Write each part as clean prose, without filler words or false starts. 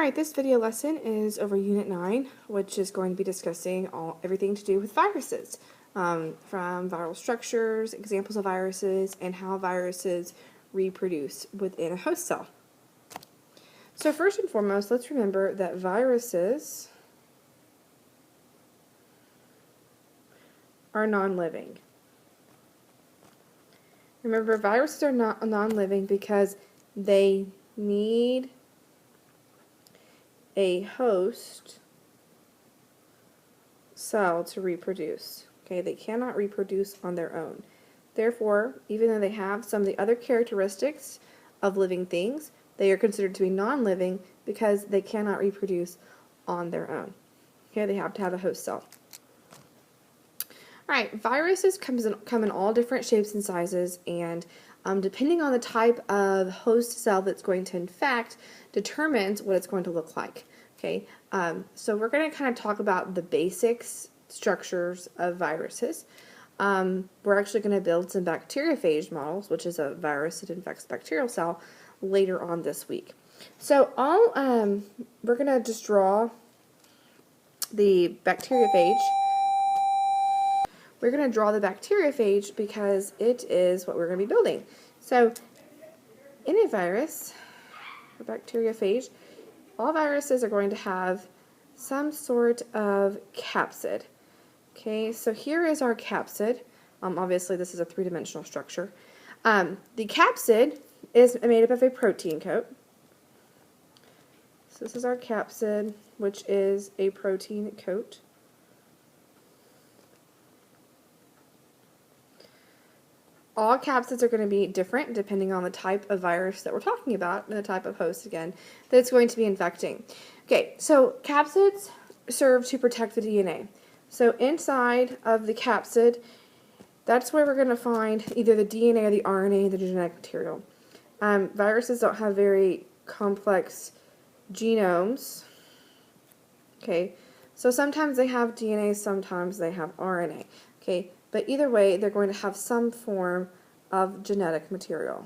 Alright, this video lesson is over Unit 9, which is going to be discussing everything to do with viruses, from viral structures, examples of viruses, and how viruses reproduce within a host cell. So first and foremost, let's remember that viruses are non-living. Remember, viruses are not non-living because they need a host cell to reproduce. Okay, they cannot reproduce on their own. Therefore, even though they have some of the other characteristics of living things, they are considered to be non-living because they cannot reproduce on their own. Okay, they have to have a host cell. Alright, viruses come in all different shapes and sizes, and depending on the type of host cell that's going to infect determines what it's going to look like. Okay, so we're going to kind of talk about the basics structures of viruses. We're actually going to build some bacteriophage models, which is a virus that infects a bacterial cell, later on this week. So we're going to just draw the bacteriophage. We're going to draw the bacteriophage because it is what we're going to be building. So in a virus, a bacteriophage, all viruses are going to have some sort of capsid. Okay, so here is our capsid. Obviously this is a three-dimensional structure. The capsid is made up of a protein coat. So this is our capsid, which is a protein coat. All capsids are going to be different depending on the type of virus that we're talking about and the type of host, again, that it's going to be infecting. Okay, so capsids serve to protect the DNA. So inside of the capsid, that's where we're going to find either the DNA or the RNA, the genetic material. Viruses don't have very complex genomes. Okay, so sometimes they have DNA, sometimes they have RNA. Okay, but either way, they're going to have some form of genetic material.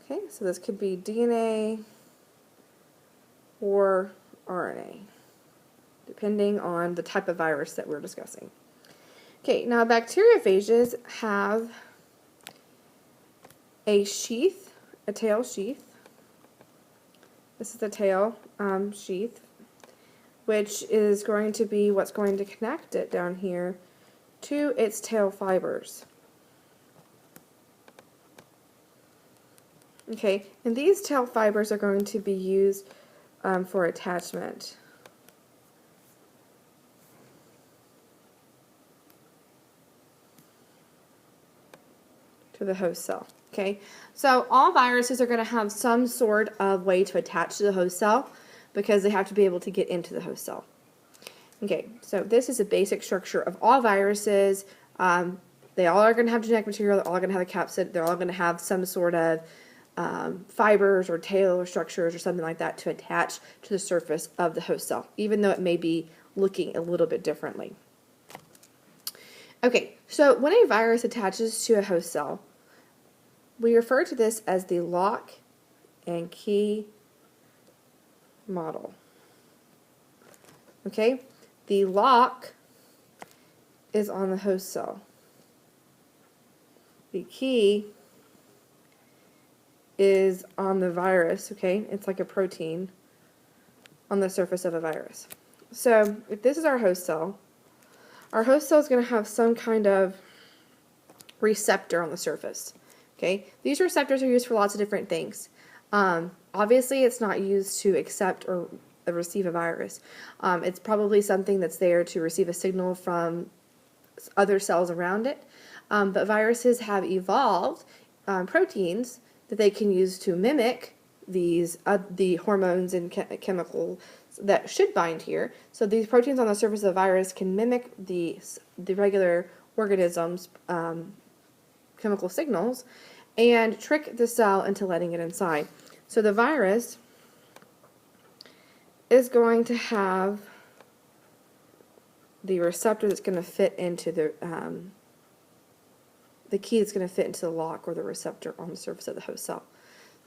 Okay, so this could be DNA or RNA, depending on the type of virus that we're discussing. Okay, now bacteriophages have a sheath, a tail sheath. This is the tail sheath, which is going to be what's going to connect it down here to its tail fibers. Okay, and these tail fibers are going to be used for attachment. To the host cell. Okay, so all viruses are going to have some sort of way to attach to the host cell because they have to be able to get into the host cell. Okay, so this is a basic structure of all viruses. They all are going to have genetic material, they're all going to have a capsid, they're all going to have some sort of fibers or tail or structures or something like that to attach to the surface of the host cell, even though it may be looking a little bit differently. Okay, so when a virus attaches to a host cell, we refer to this as the lock and key model. Okay, the lock is on the host cell. The key is on the virus, okay? It's like a protein on the surface of a virus. So if this is our host cell is going to have some kind of receptor on the surface. Okay, these receptors are used for lots of different things. Obviously, it's not used to accept or receive a virus. It's probably something that's there to receive a signal from other cells around it. But viruses have evolved proteins that they can use to mimic these the hormones and chemicals that should bind here. So these proteins on the surface of the virus can mimic the regular organisms' chemical signals and trick the cell into letting it inside. So the virus is going to have the receptor that's going to fit into the key that's going to fit into the lock or the receptor on the surface of the host cell.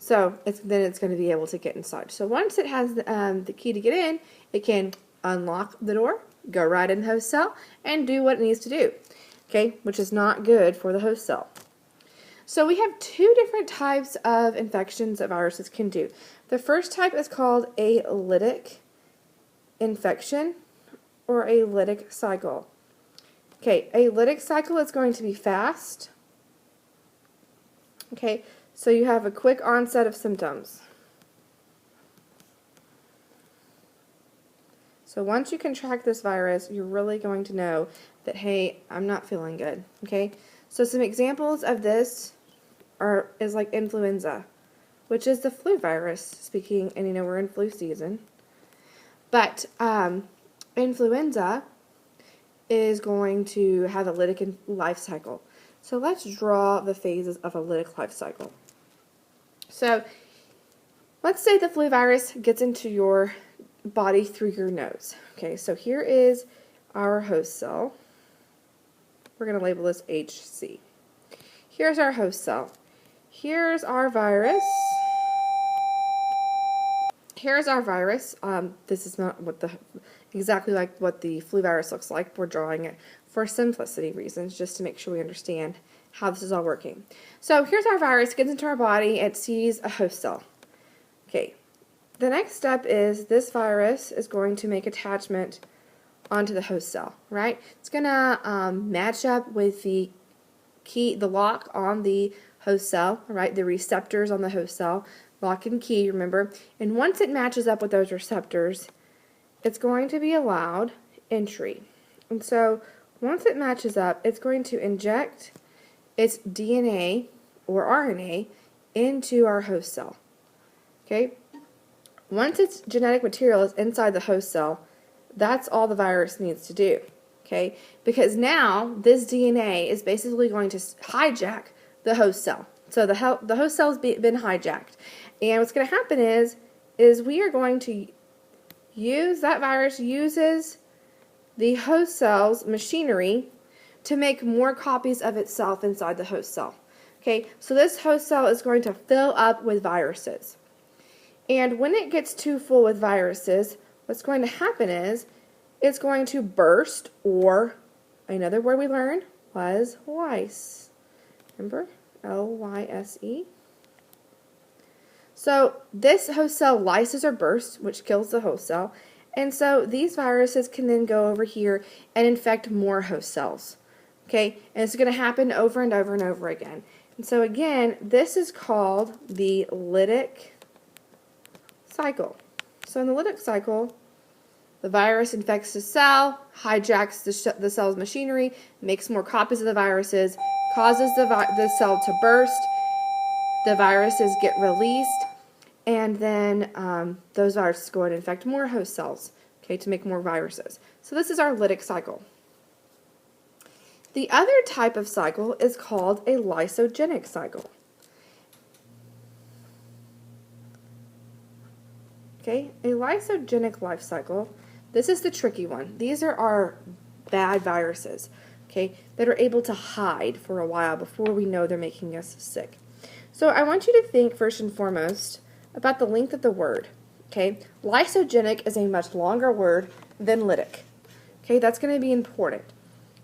So then it's going to be able to get inside. So once it has the key to get in, it can unlock the door, go right in the host cell, and do what it needs to do. Okay, which is not good for the host cell. So we have two different types of infections that viruses can do. The first type is called a lytic infection or a lytic cycle. Okay, a lytic cycle is going to be fast. Okay, so you have a quick onset of symptoms. So once you contract this virus, you're really going to know that, hey, I'm not feeling good. Okay, so some examples of this is like influenza, which is the flu virus speaking, and we're in flu season. But influenza is going to have a lytic life cycle. So let's draw the phases of a lytic life cycle. So let's say the flu virus gets into your body through your nose. Okay, so here is our host cell. We're going to label this HC. Here's our host cell. Here's our virus. Here's our virus. This is not exactly like what the flu virus looks like. We're drawing it for simplicity reasons, just to make sure we understand how this is all working. So here's our virus, gets into our body, it sees a host cell. Okay, the next step is this virus is going to make attachment onto the host cell, right? It's going to match up with the lock on the host cell, right? The receptors on the host cell, lock and key, remember? And once it matches up with those receptors, it's going to be allowed entry. And so once it matches up, it's going to inject its DNA or RNA into our host cell. Okay? Once its genetic material is inside the host cell, that's all the virus needs to do. Okay? Because now this DNA is basically going to hijack the host cell. So the host cell's been hijacked. And what's going to happen is we are going to that virus uses the host cell's machinery to make more copies of itself inside the host cell. Okay, so this host cell is going to fill up with viruses. And when it gets too full with viruses, what's going to happen is it's going to burst, or another word we learned was lyse. Remember? L-Y-S-E. So this host cell lyses or bursts, which kills the host cell. And so these viruses can then go over here and infect more host cells. Okay, and it's going to happen over and over and over again. And so again, this is called the lytic cycle. So in the lytic cycle, the virus infects the cell, hijacks the cell's machinery, makes more copies of the viruses, causes the cell to burst, the viruses get released, and then those viruses go and infect more host cells, okay, to make more viruses. So this is our lytic cycle. The other type of cycle is called a lysogenic cycle. Okay, a lysogenic life cycle, this is the tricky one. These are our bad viruses, okay, that are able to hide for a while before we know they're making us sick. So I want you to think first and foremost about the length of the word. Okay, lysogenic is a much longer word than lytic. Okay, that's going to be important.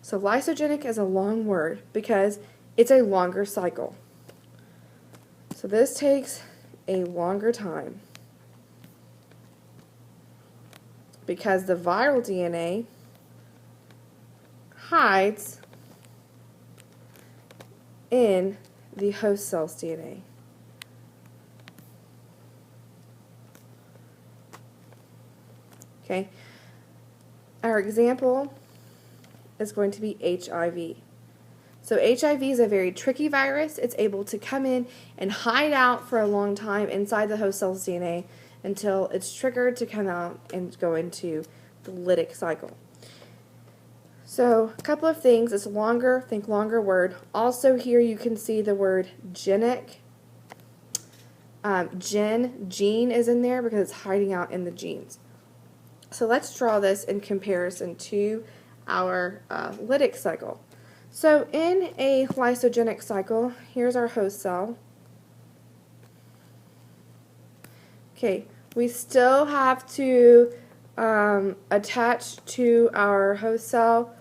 So lysogenic is a long word because it's a longer cycle. So this takes a longer time because the viral DNA hides in the host cell's DNA. Okay, our example is going to be HIV. So HIV is a very tricky virus. It's able to come in and hide out for a long time inside the host cell's DNA until it's triggered to come out and go into the lytic cycle. So a couple of things. It's longer, think longer word. Also here you can see the word genic. Gene is in there because it's hiding out in the genes. So let's draw this in comparison to our lytic cycle. So in a lysogenic cycle, here's our host cell. Okay, we still have to attach to our host cell.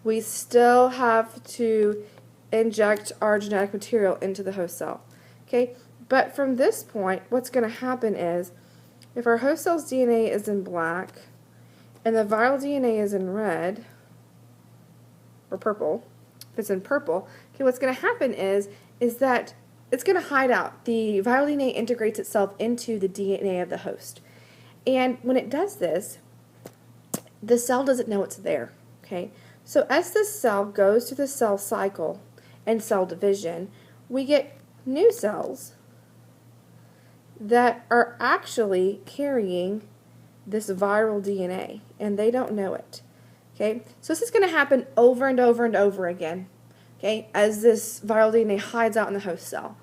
We still have to inject our genetic material into the host cell. Okay, but from this point, what's going to happen is, if our host cell's DNA is in black and the viral DNA is in red or purple, if it's in purple, okay, what's going to happen is that it's going to hide out. The viral DNA integrates itself into the DNA of the host. And when it does this, the cell doesn't know it's there. Okay? So as this cell goes through the cell cycle and cell division, we get new cells that are actually carrying this viral DNA, and they don't know it. Okay? So this is going to happen over and over and over again, okay, as this viral DNA hides out in the host cell,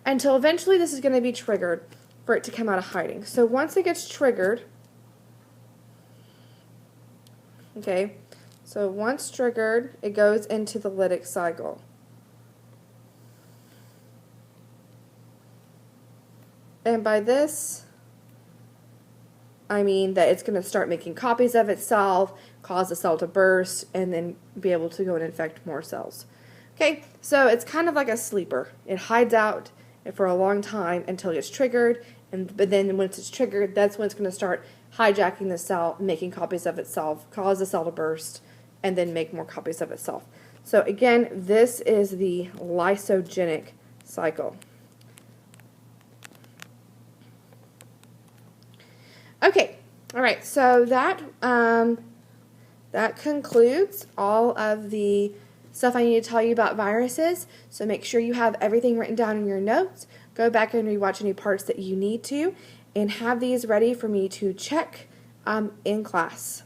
until eventually this is going to be triggered for it to come out of hiding. So once it gets triggered, okay, so once triggered, it goes into the lytic cycle. And by this, I mean that it's going to start making copies of itself, cause the cell to burst, and then be able to go and infect more cells. Okay, so it's kind of like a sleeper. It hides out for a long time until it gets triggered, but then once it's triggered, that's when it's going to start hijacking the cell, making copies of itself, cause the cell to burst, and then make more copies of itself. So again, this is the lysogenic cycle. Okay, all right, so that concludes all of the stuff I need to tell you about viruses. So make sure you have everything written down in your notes. Go back and rewatch any parts that you need to, and have these ready for me to check in class.